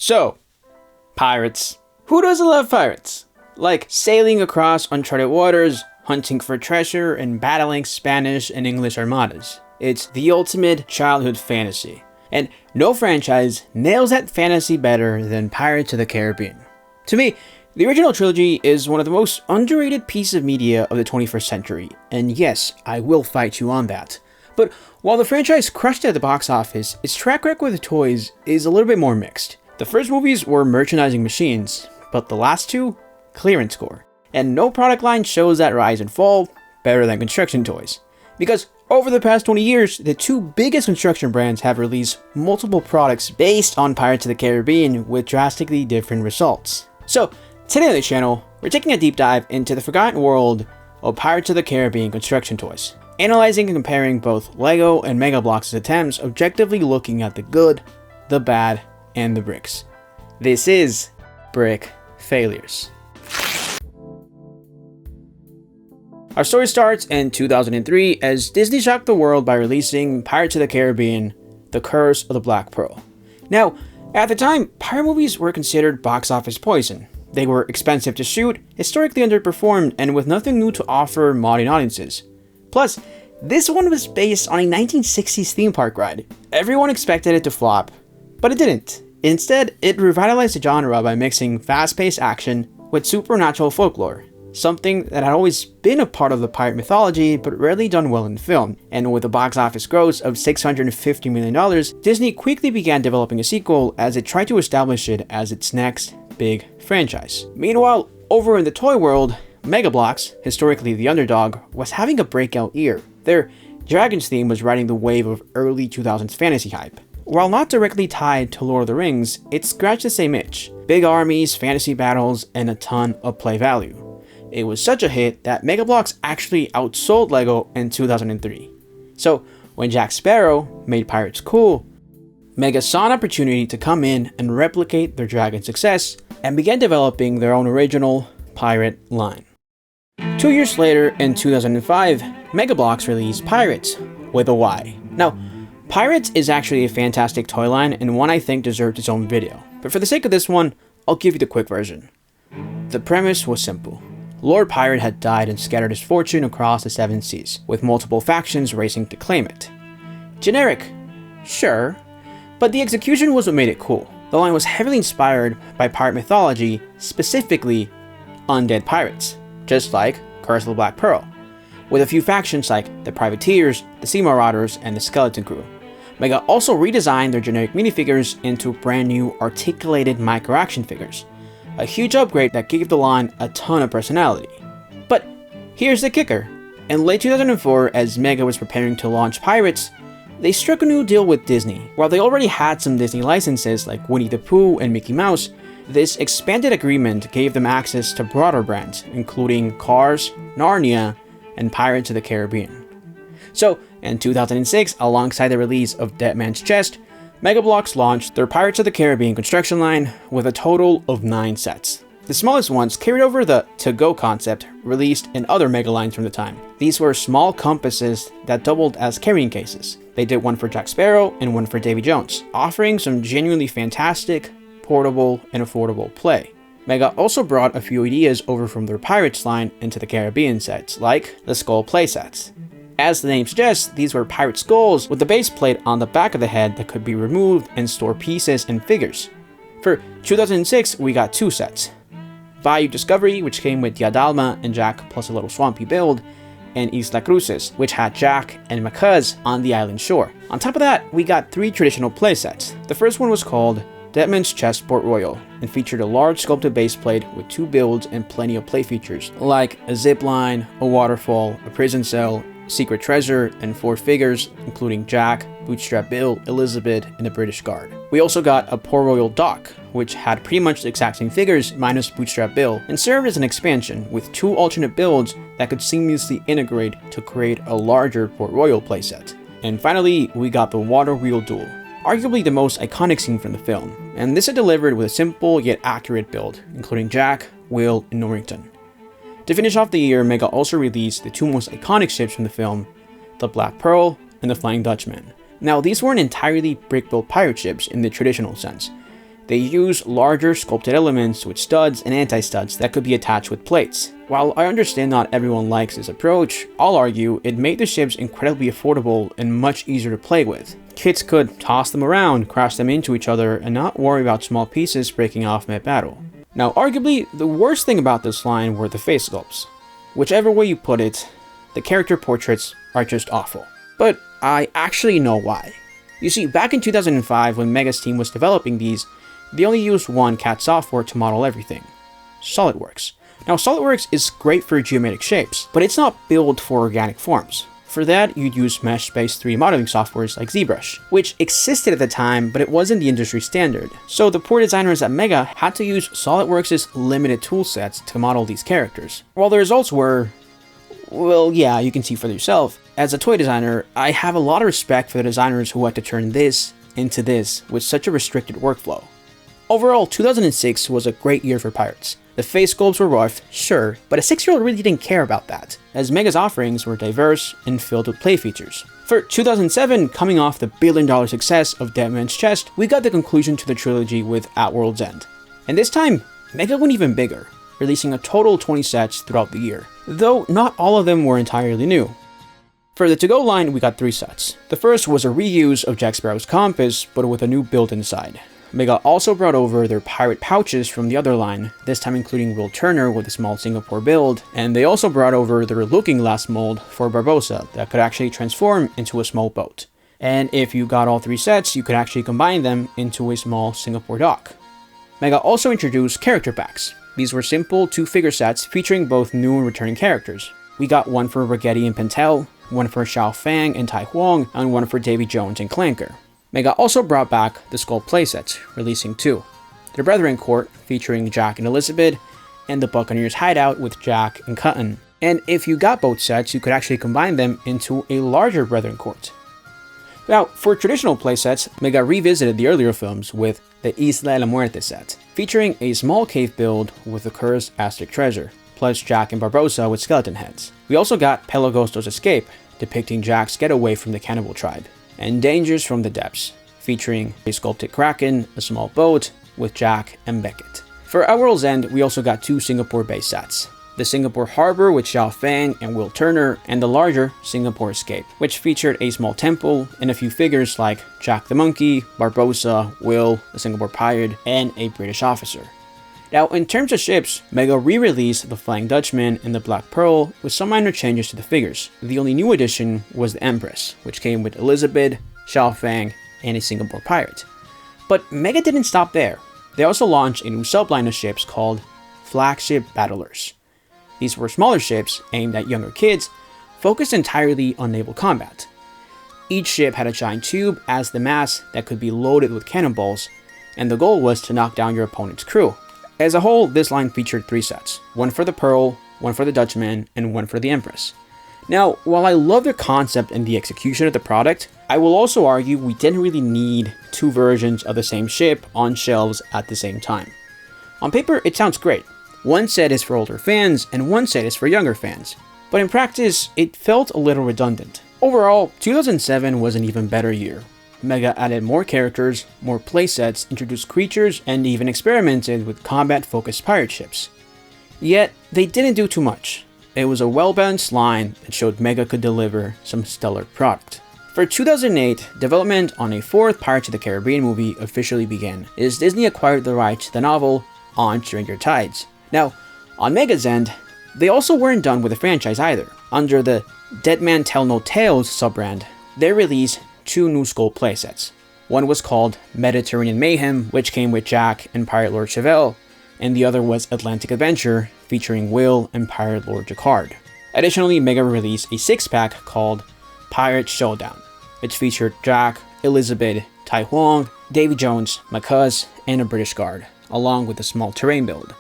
So, pirates. Who doesn't love pirates? Like sailing across uncharted waters, hunting for treasure, and battling Spanish and English armadas. It's the ultimate childhood fantasy. And no franchise nails that fantasy better than Pirates of the Caribbean. To me, the original trilogy is one of the most underrated pieces of media of the 21st century, and yes, I will fight you on that. But while the franchise crushed at the box office, its track record with toys is a little bit more mixed. The first movies were merchandising machines, but the last two, clearance score. And no product line shows that rise and fall better than construction toys. Because over the past 20 years, the two biggest construction brands have released multiple products based on Pirates of the Caribbean with drastically different results. So, today on the channel, we're taking a deep dive into the forgotten world of Pirates of the Caribbean construction toys, analyzing and comparing both LEGO and Mega Bloks' attempts, objectively looking at the good, the bad, and the bricks. This is Brick Failures. Our story starts in 2003 as Disney shocked the world by releasing Pirates of the Caribbean: The Curse of the Black Pearl. Now, at the time, pirate movies were considered box office poison. They were expensive to shoot, historically underperformed, and with nothing new to offer modern audiences. Plus, this one was based on a 1960s theme park ride. Everyone expected it to flop, but it didn't. Instead, it revitalized the genre by mixing fast-paced action with supernatural folklore, something that had always been a part of the pirate mythology but rarely done well in film. And with a box office gross of $650 million, Disney quickly began developing a sequel as it tried to establish it as its next big franchise. Meanwhile, over in the toy world, Mega Bloks, historically the underdog, was having a breakout year. Their Dragons theme was riding the wave of early 2000s fantasy hype. While not directly tied to Lord of the Rings, it scratched the same itch: big armies, fantasy battles, and a ton of play value. It was such a hit that Mega Bloks actually outsold LEGO in 2003. So when Jack Sparrow made pirates cool, Mega saw an opportunity to come in and replicate their Dragon success and began developing their own original pirate line. 2 years later, in 2005, Mega Bloks released Pirates with a Y. Now, Pirates is actually a fantastic toy line and one I think deserved its own video, but for the sake of this one, I'll give you the quick version. The premise was simple. Lord Pirate had died and scattered his fortune across the 7 seas, with multiple factions racing to claim it. Generic, sure, but the execution was what made it cool. The line was heavily inspired by pirate mythology, specifically undead pirates, just like Curse of the Black Pearl, with a few factions like the Privateers, the Sea Marauders, and the Skeleton Crew. Mega also redesigned their generic minifigures into brand new articulated micro-action figures, a huge upgrade that gave the line a ton of personality. But here's the kicker. In late 2004, as Mega was preparing to launch Pirates, they struck a new deal with Disney. While they already had some Disney licenses like Winnie the Pooh and Mickey Mouse, this expanded agreement gave them access to broader brands, including Cars, Narnia, and Pirates of the Caribbean. So, in 2006, alongside the release of Dead Man's Chest, Mega Bloks launched their Pirates of the Caribbean construction line with a total of 9 sets. The smallest ones carried over the to-go concept released in other Mega lines from the time. These were small compasses that doubled as carrying cases. They did one for Jack Sparrow and one for Davy Jones, offering some genuinely fantastic, portable, and affordable play. Mega also brought a few ideas over from their Pirates line into the Caribbean sets, like the Skull playsets. As the name suggests, these were pirate skulls with the base plate on the back of the head that could be removed and store pieces and figures. For 2006, we got 2 sets. Bayou Discovery, which came with Diadalma and Jack plus a little swampy build, and Isla Cruces, which had Jack and Macuz on the island shore. On top of that, we got 3 traditional playsets. The first one was called Dead Man's Chest Port Royal and featured a large sculpted base plate with 2 builds and plenty of play features, like a zip line, a waterfall, a prison cell, secret treasure, and 4 figures, including Jack, Bootstrap Bill, Elizabeth, and the British Guard. We also got a Port Royal dock, which had pretty much the exact same figures minus Bootstrap Bill, and served as an expansion with 2 alternate builds that could seamlessly integrate to create a larger Port Royal playset. And finally, we got the Water Wheel Duel, arguably the most iconic scene from the film, and this is delivered with a simple yet accurate build, including Jack, Will, and Norrington. To finish off the year, Mega also released the 2 most iconic ships from the film, the Black Pearl and the Flying Dutchman. Now, these weren't entirely brick-built pirate ships in the traditional sense. They use larger sculpted elements with studs and anti-studs that could be attached with plates. While I understand not everyone likes this approach, I'll argue it made the ships incredibly affordable and much easier to play with. Kids could toss them around, crash them into each other, and not worry about small pieces breaking off mid-battle. Now, arguably, the worst thing about this line were the face sculpts. Whichever way you put it, the character portraits are just awful. But I actually know why. You see, back in 2005 when Mega's team was developing these, they only used one CAD software to model everything: SolidWorks. Now, SolidWorks is great for geometric shapes, but it's not built for organic forms. For that, you'd use mesh-based 3D modeling softwares like ZBrush, which existed at the time, but it wasn't the industry standard. So the poor designers at Mega had to use SolidWorks' limited toolsets to model these characters. While the results were, well, yeah, you can see for yourself. As a toy designer, I have a lot of respect for the designers who had to turn this into this with such a restricted workflow. Overall, 2006 was a great year for Pirates. The face sculpts were rough, sure, but a 6-year-old really didn't care about that, as Mega's offerings were diverse and filled with play features. For 2007, coming off the billion-dollar success of Dead Man's Chest, we got the conclusion to the trilogy with At World's End. And this time, Mega went even bigger, releasing a total of 20 sets throughout the year, though not all of them were entirely new. For the to-go line, we got 3 sets. The first was a reuse of Jack Sparrow's compass, but with a new build inside. Mega also brought over their pirate pouches from the other line, this time including Will Turner with a small Singapore build, and they also brought over their Looking Glass mold for Barbossa that could actually transform into a small boat. And if you got all 3 sets, you could actually combine them into a small Singapore dock. Mega also introduced character packs. These were simple 2-figure sets featuring both new and returning characters. We got one for Raggedy and Pentel, one for Xiao Fang and Tai Huang, and one for Davy Jones and Clanker. Mega also brought back the Skull playsets, releasing 2. The Brethren Court, featuring Jack and Elizabeth, and the Buccaneers Hideout with Jack and Cutton. And if you got both sets, you could actually combine them into a larger Brethren Court. Now, for traditional playsets, Mega revisited the earlier films with the Isla de la Muerte set, featuring a small cave build with the cursed Aztec treasure, plus Jack and Barbossa with skeleton heads. We also got Pelagosto's Escape, depicting Jack's getaway from the cannibal tribe, and Dangers from the Depths, featuring a sculpted kraken, a small boat, with Jack and Beckett. For At World's End, we also got 2 Singapore-based sets: the Singapore Harbor with Xiao Fang and Will Turner, and the larger Singapore Escape, which featured a small temple and a few figures like Jack the Monkey, Barbossa, Will, the Singapore Pirate, and a British officer. Now, in terms of ships, Mega re-released the Flying Dutchman and the Black Pearl with some minor changes to the figures. The only new addition was the Empress, which came with Elizabeth, Xiao Fang, and a Singapore Pirate. But Mega didn't stop there. They also launched a new subline of ships called Flagship Battlers. These were smaller ships aimed at younger kids, focused entirely on naval combat. Each ship had a giant tube as the mast that could be loaded with cannonballs, and the goal was to knock down your opponent's crew. As a whole, this line featured 3 sets, one for the Pearl, one for the Dutchman, and one for the Empress. Now, while I love their concept and the execution of the product, I will also argue we didn't really need 2 versions of the same ship on shelves at the same time. On paper, it sounds great. One set is for older fans, and one set is for younger fans. But in practice, it felt a little redundant. Overall, 2007 was an even better year. Mega added more characters, more playsets, introduced creatures, and even experimented with combat-focused pirate ships. Yet, they didn't do too much. It was a well-balanced line that showed Mega could deliver some stellar product. For 2008, development on a 4th Pirates of the Caribbean movie officially began, as Disney acquired the rights to the novel On Stranger Tides. Now, on Mega's end, they also weren't done with the franchise either. Under the Dead Man Tell No Tales sub-brand, they released 2 new Skull playsets. One was called Mediterranean Mayhem, which came with Jack and Pirate Lord Chevelle, and the other was Atlantic Adventure, featuring Will and Pirate Lord Jacquard. Additionally, Mega released a 6-pack called Pirate Showdown, which featured Jack, Elizabeth, Tai Huang, Davy Jones, Macuz, and a British Guard, along with a small terrain build.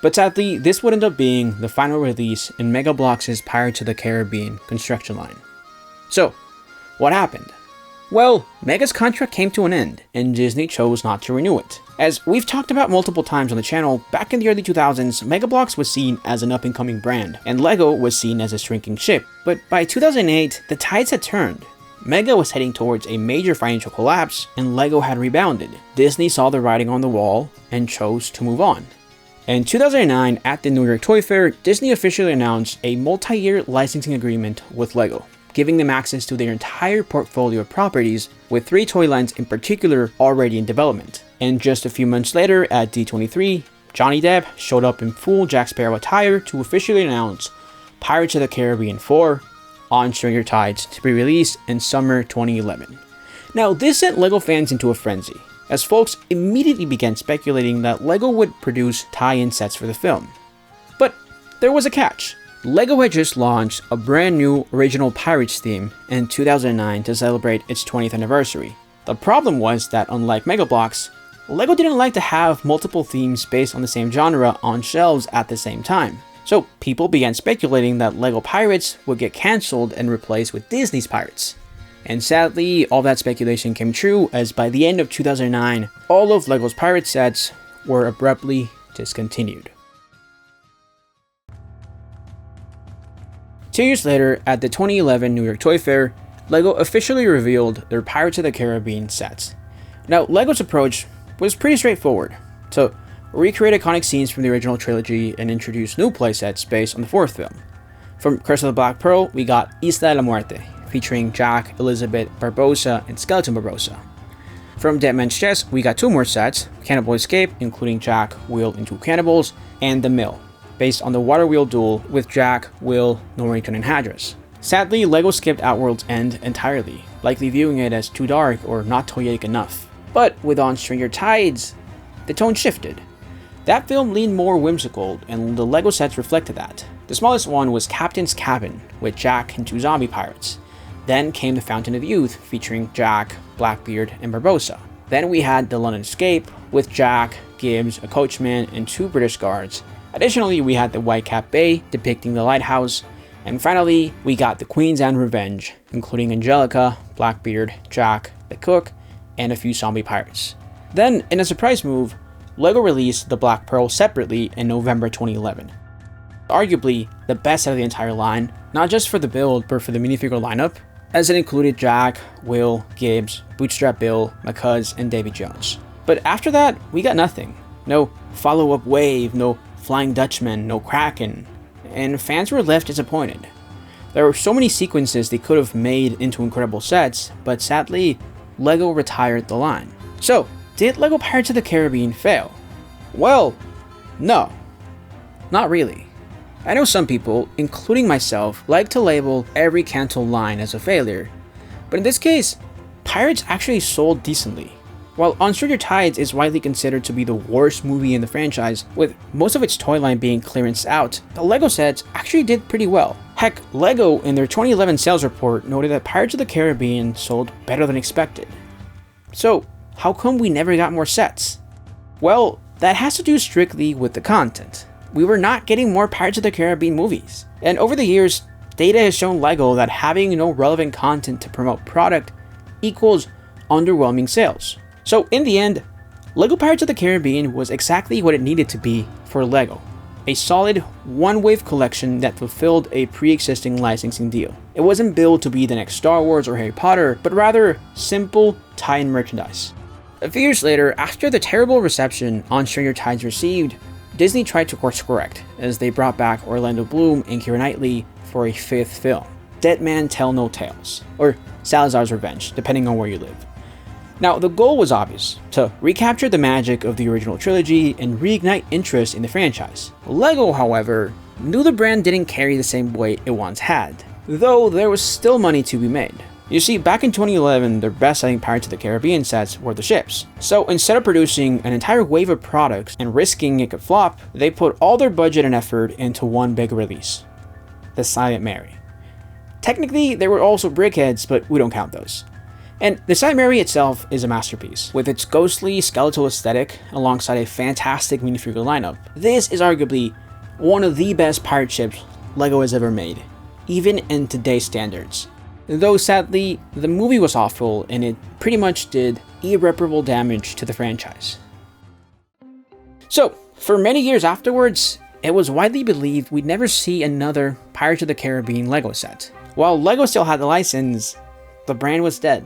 But sadly, this would end up being the final release in Mega Bloks' Pirates of the Caribbean construction line. So, what happened? Well, Mega's contract came to an end, and Disney chose not to renew it. As we've talked about multiple times on the channel, back in the early 2000s, Mega Bloks was seen as an up-and-coming brand, and LEGO was seen as a shrinking ship. But by 2008, the tides had turned. Mega was heading towards a major financial collapse, and LEGO had rebounded. Disney saw the writing on the wall and chose to move on. In 2009, at the New York Toy Fair, Disney officially announced a multi-year licensing agreement with LEGO, giving them access to their entire portfolio of properties, with 3 toy lines in particular already in development. And just a few months later, at D23, Johnny Depp showed up in full Jack Sparrow attire to officially announce Pirates of the Caribbean 4 on Stranger Tides to be released in summer 2011. Now, this sent LEGO fans into a frenzy, as folks immediately began speculating that LEGO would produce tie-in sets for the film. But there was a catch. LEGO had just launched a brand new original Pirates theme in 2009 to celebrate its 20th anniversary. The problem was that, unlike Mega Bloks, LEGO didn't like to have multiple themes based on the same genre on shelves at the same time. So people began speculating that LEGO Pirates would get cancelled and replaced with Disney's Pirates. And sadly, all that speculation came true, as by the end of 2009, all of LEGO's pirate sets were abruptly discontinued. 2 years later, at the 2011 New York Toy Fair, LEGO officially revealed their Pirates of the Caribbean sets. Now, LEGO's approach was pretty straightforward: to recreate iconic scenes from the original trilogy and introduce new playsets based on the 4th film. From Curse of the Black Pearl, we got Isla de la Muerte, featuring Jack, Elizabeth, Barbossa, and Skeleton Barbossa. From Dead Man's Chest, we got 2 more sets: Cannibal Escape, including Jack, Will, and 2 cannibals, and The Mill, based on the water wheel duel with Jack, Will, Norrington, and Hadris. Sadly, LEGO skipped Outworld's End entirely, likely viewing it as too dark or not toyetic enough. But with On Stranger Tides, the tone shifted. That film leaned more whimsical, and the LEGO sets reflected that. The smallest one was Captain's Cabin, with Jack and 2 zombie pirates. Then came the Fountain of Youth, featuring Jack, Blackbeard, and Barbossa. Then we had the London Escape, with Jack, Gibbs, a coachman, and 2 British guards. Additionally, we had the Whitecap Bay, depicting the lighthouse. And finally, we got the Queen's Anne Revenge, including Angelica, Blackbeard, Jack, the cook, and a few zombie pirates. Then, in a surprise move, LEGO released the Black Pearl separately in November 2011. Arguably the best out of the entire line, not just for the build, but for the minifigure lineup, as it included Jack, Will, Gibbs, Bootstrap Bill, McCuz, and Davy Jones. But after that, we got nothing. No follow-up wave, no Flying Dutchman, no Kraken, and fans were left disappointed. There were so many sequences they could have made into incredible sets, but sadly, LEGO retired the line. So, did LEGO Pirates of the Caribbean fail? Well, no. Not really. I know some people, including myself, like to label every cancelled line as a failure, but in this case, Pirates actually sold decently. While On Stranger Tides is widely considered to be the worst movie in the franchise, with most of its toy line being clearanced out, the LEGO sets actually did pretty well. Heck, LEGO in their 2011 sales report noted that Pirates of the Caribbean sold better than expected. So, how come we never got more sets? Well, that has to do strictly with the content. We were not getting more Pirates of the Caribbean movies. And over the years, data has shown LEGO that having no relevant content to promote product equals underwhelming sales. So in the end, LEGO Pirates of the Caribbean was exactly what it needed to be for LEGO. A solid one-wave collection that fulfilled a pre-existing licensing deal. It wasn't built to be the next Star Wars or Harry Potter, but rather simple tie-in merchandise. A few years later, after the terrible reception On Stranger Tides received, Disney tried to course correct, as they brought back Orlando Bloom and Keira Knightley for a 5th film, Dead Man Tell No Tales, or Salazar's Revenge, depending on where you live. Now, the goal was obvious: to recapture the magic of the original trilogy and reignite interest in the franchise. LEGO, however, knew the brand didn't carry the same weight it once had, though there was still money to be made. You see, back in 2011, their best-selling Pirates of the Caribbean sets were the ships. So instead of producing an entire wave of products and risking it could flop, they put all their budget and effort into one big release: the Silent Mary. Technically, there were also Brickheads, but we don't count those. And the Silent Mary itself is a masterpiece, with its ghostly skeletal aesthetic alongside a fantastic minifigure lineup. This is arguably one of the best pirate ships LEGO has ever made, even in today's standards. Though sadly, the movie was awful and it pretty much did irreparable damage to the franchise. So, for many years afterwards, it was widely believed we'd never see another Pirates of the Caribbean LEGO set. While LEGO still had the license, the brand was dead.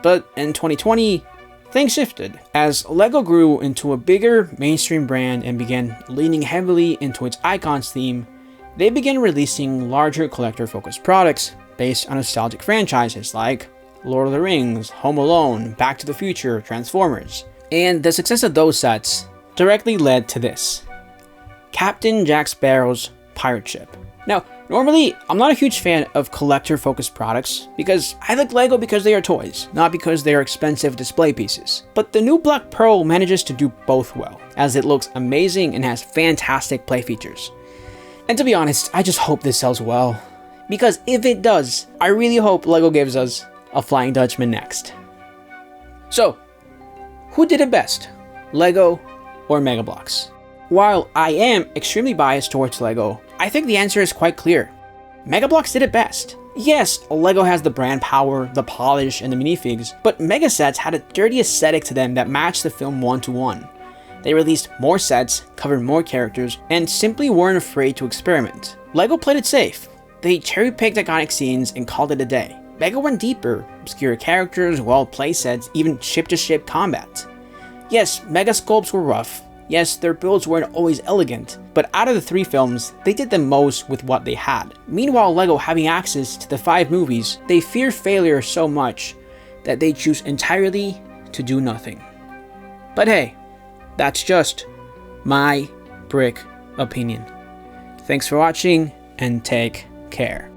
But in 2020, things shifted. As LEGO grew into a bigger mainstream brand and began leaning heavily into its icons theme, they began releasing larger collector-focused products based on nostalgic franchises like Lord of the Rings, Home Alone, Back to the Future, Transformers. And the success of those sets directly led to this: Captain Jack Sparrow's pirate ship. Now, normally, I'm not a huge fan of collector-focused products because I like LEGO because they are toys, not because they are expensive display pieces. But the new Black Pearl manages to do both well, as it looks amazing and has fantastic play features. And to be honest, I just hope this sells well, because if it does, I really hope LEGO gives us a Flying Dutchman next. So, who did it best? LEGO or Mega Bloks? While I am extremely biased towards LEGO, I think the answer is quite clear. Mega Bloks did it best. Yes, LEGO has the brand power, the polish, and the minifigs, but Mega sets had a dirty aesthetic to them that matched the film one-to-one. They released more sets, covered more characters, and simply weren't afraid to experiment. LEGO played it safe. They cherry-picked iconic scenes and called it a day. Mega went deeper, obscure characters, wild playsets, even ship-to-ship combat. Yes, Mega sculpts were rough. Yes, their builds weren't always elegant, but out of the 3 films, they did the most with what they had. Meanwhile, LEGO having access to the 5 movies, they fear failure so much that they choose entirely to do nothing. But hey, that's just my brick opinion. Thanks for watching, and take care.